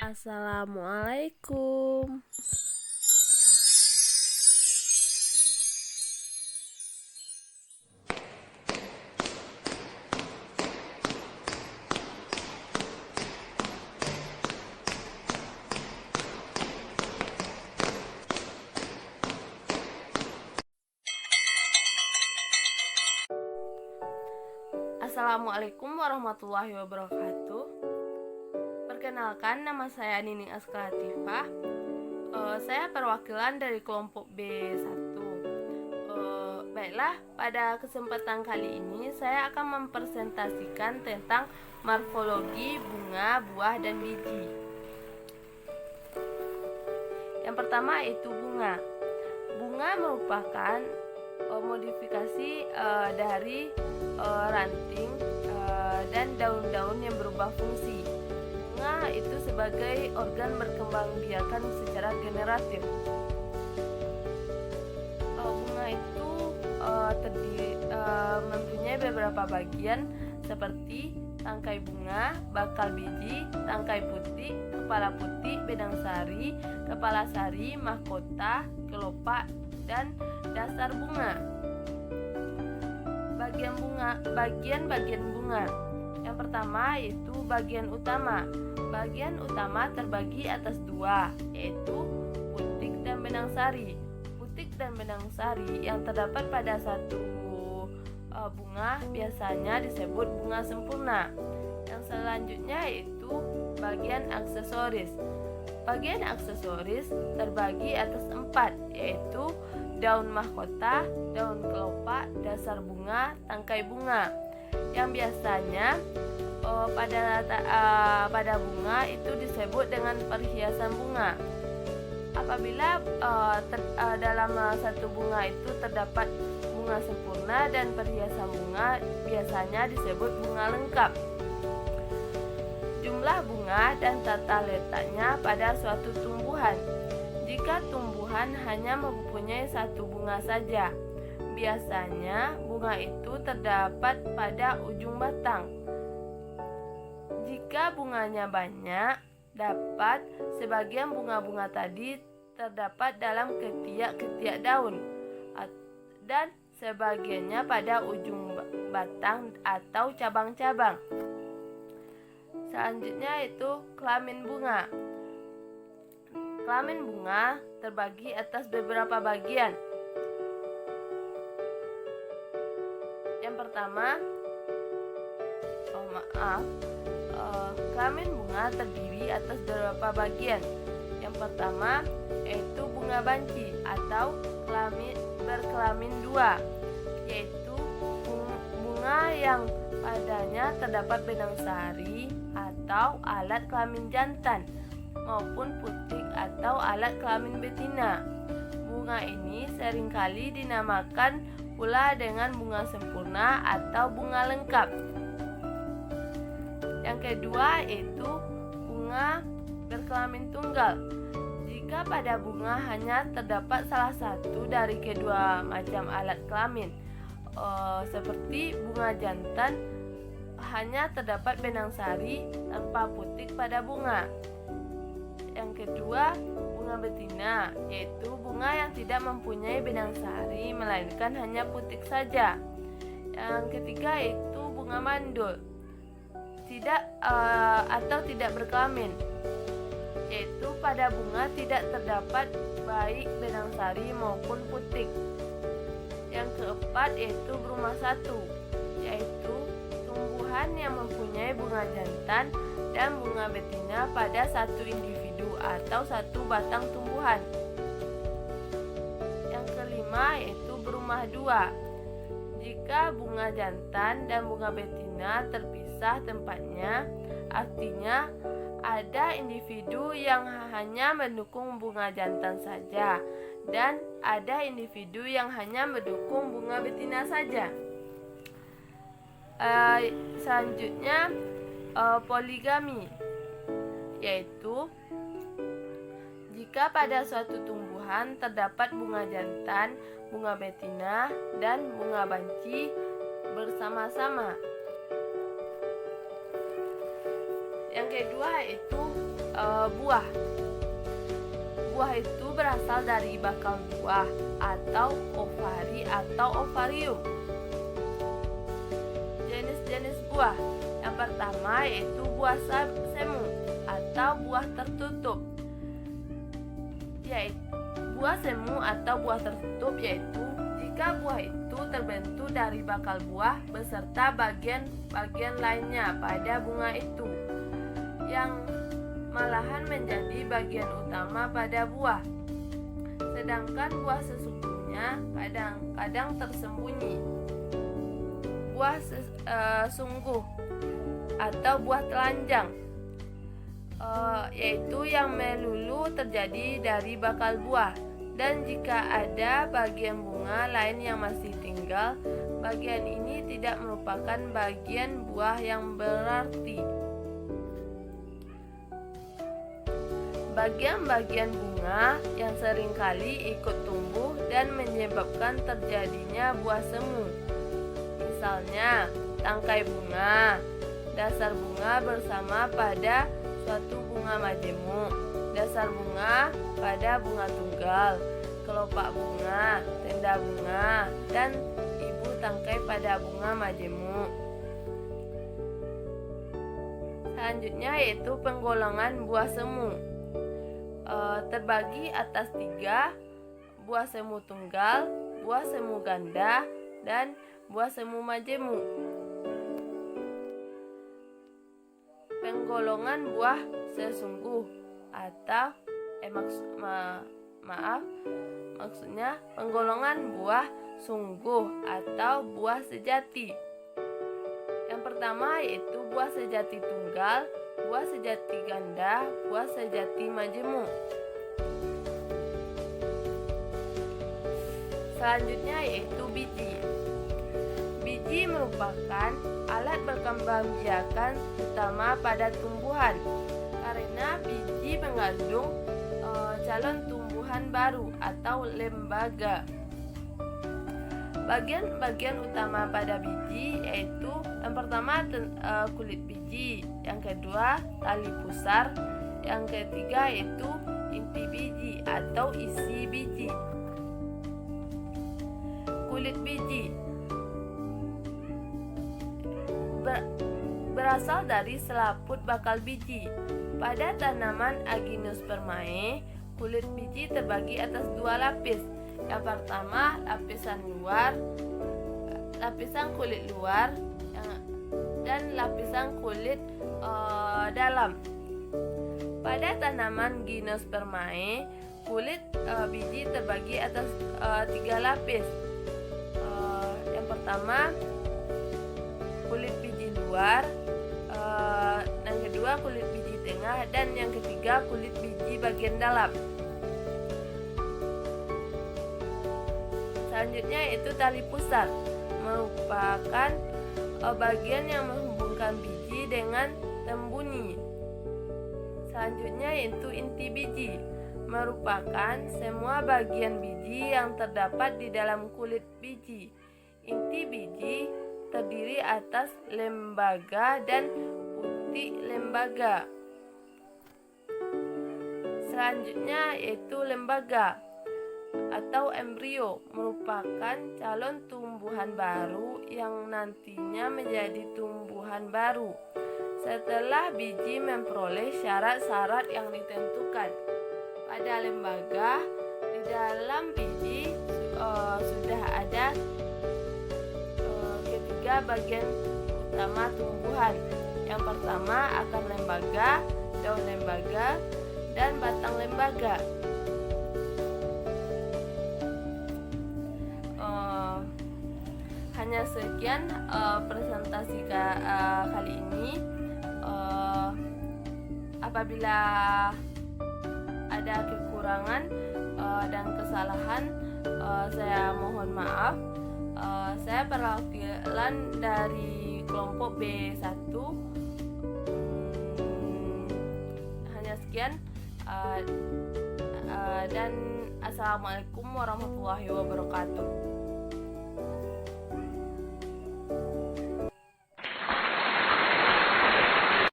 Assalamualaikum. Assalamualaikum warahmatullahi wabarakatuh. Perkenalkan, nama saya Nining Aska Latifah. Saya perwakilan dari kelompok B1. Baiklah, pada kesempatan kali ini saya akan mempresentasikan tentang morfologi bunga, buah, dan biji. Yang pertama itu bunga. Bunga merupakan modifikasi dari ranting dan daun-daun yang berubah fungsi. Bunga itu sebagai organ berkembangbiakan secara generatif. Bunga itu mempunyai beberapa bagian seperti tangkai bunga, bakal biji, tangkai putih, kepala putih, benang sari, kepala sari, mahkota, kelopak, dan dasar bunga. Bagian-bagian bunga. Yang pertama yaitu bagian utama. Bagian utama terbagi atas dua, yaitu putik dan benang sari. Putik dan benang sari yang terdapat pada satu bunga biasanya disebut bunga sempurna. Yang selanjutnya yaitu bagian aksesoris. Bagian aksesoris terbagi atas empat, yaitu daun mahkota, daun kelopak, dasar bunga, tangkai bunga. Yang biasanya pada bunga itu disebut dengan perhiasan bunga. Apabila dalam satu bunga itu terdapat bunga sempurna dan perhiasan bunga, biasanya disebut bunga lengkap. Jumlah bunga dan tata letaknya pada suatu tumbuhan. Jika tumbuhan hanya mempunyai satu bunga saja, biasanya bunga itu terdapat pada ujung batang. Jika bunganya banyak, dapat sebagian bunga-bunga tadi terdapat dalam ketiak-ketiak daun dan sebagiannya pada ujung batang atau cabang-cabang. Selanjutnya itu kelamin bunga. Kelamin bunga terbagi atas beberapa bagian. Yang pertama, kelamin bunga terdiri atas beberapa bagian. Yang pertama yaitu bunga banci atau berkelamin dua, yaitu bunga yang padanya terdapat benang sari atau alat kelamin jantan maupun putik atau alat kelamin betina. Bunga ini seringkali dinamakan pula dengan bunga sempurna atau bunga lengkap. Yang kedua yaitu bunga berkelamin tunggal. Jika pada bunga hanya terdapat salah satu dari kedua macam alat kelamin, seperti bunga jantan hanya terdapat benang sari tanpa putik pada bunga. Yang kedua, bunga betina, yaitu bunga yang tidak mempunyai benang sari melainkan hanya putik saja. Yang ketiga yaitu bunga mandul, tidak berkelamin, yaitu pada bunga tidak terdapat baik benang sari maupun putik. Yang keempat yaitu bruma satu, yaitu tumbuhan yang mempunyai bunga jantan dan bunga betina pada satu individu atau satu batang tumbuhan. Yang kelima yaitu berumah dua. Jika bunga jantan dan bunga betina terpisah tempatnya, artinya ada individu yang hanya mendukung bunga jantan saja dan ada individu yang hanya mendukung bunga betina saja. Selanjutnya poligami, yaitu jika pada suatu tumbuhan terdapat bunga jantan, bunga betina, dan bunga banci bersama-sama. Yang kedua itu buah. Buah itu berasal dari bakal buah atau ovari atau ovarium. Jenis-jenis buah. Yang pertama yaitu buah semu atau buah tertutup. Yaitu buah semu atau buah tertutup yaitu jika buah itu terbentuk dari bakal buah beserta bagian-bagian lainnya pada bunga itu, yang malahan menjadi bagian utama pada buah. Sedangkan buah sesungguhnya kadang-kadang tersembunyi. Buah sungguh atau buah telanjang yaitu yang melulu terjadi dari bakal buah, dan jika ada bagian bunga lain yang masih tinggal, bagian ini tidak merupakan bagian buah yang berarti. Bagian-bagian bunga yang seringkali ikut tumbuh dan menyebabkan terjadinya buah semu. Misalnya, tangkai bunga, dasar bunga bersama pada suatu bunga majemuk, dasar bunga pada bunga tunggal, kelopak bunga, tenda bunga, dan ibu tangkai pada bunga majemuk. Selanjutnya yaitu penggolongan buah semu. Terbagi atas 3: buah semu tunggal, buah semu ganda, dan buah semu majemuk. Penggolongan buah sesungguh atau maksudnya penggolongan buah sungguh atau buah sejati. Yang pertama yaitu buah sejati tunggal, buah sejati ganda, buah sejati majemuk. Selanjutnya yaitu biji. Biji merupakan alat berkembangbiakan utama pada tumbuhan, karena biji mengandung calon tumbuhan baru atau lembaga. Bagian-bagian utama pada biji yaitu yang pertama kulit biji, yang kedua tali pusar, yang ketiga yaitu inti biji atau isi biji. Kulit biji berasal dari selaput bakal biji. Pada tanaman Aginospermae, kulit biji terbagi atas 2 lapis. Yang pertama lapisan kulit luar dan lapisan kulit dalam. Pada tanaman Gymnospermae, kulit biji terbagi atas 3 lapis. Yang pertama kulit biji luar, yang kedua kulit biji tengah, dan yang ketiga kulit biji bagian dalam. Selanjutnya yaitu tali pusar, merupakan bagian yang menghubungkan biji dengan tembuni. Selanjutnya yaitu inti biji, merupakan semua bagian biji yang terdapat di dalam kulit biji. Inti biji terdiri atas lembaga dan putik lembaga. Selanjutnya yaitu lembaga atau embrio, merupakan calon tumbuhan baru yang nantinya menjadi tumbuhan baru setelah biji memperoleh syarat-syarat yang ditentukan. Pada lembaga, di dalam biji sudah ada ketiga bagian utama tumbuhan. Yang pertama akar lembaga, daun lembaga, dan batang lembaga. Hanya sekian presentasi kali ini. Apabila ada kekurangan dan kesalahan, saya mohon maaf. Saya perwakilan dari kelompok B1. Hanya sekian, dan assalamualaikum warahmatullahi wabarakatuh.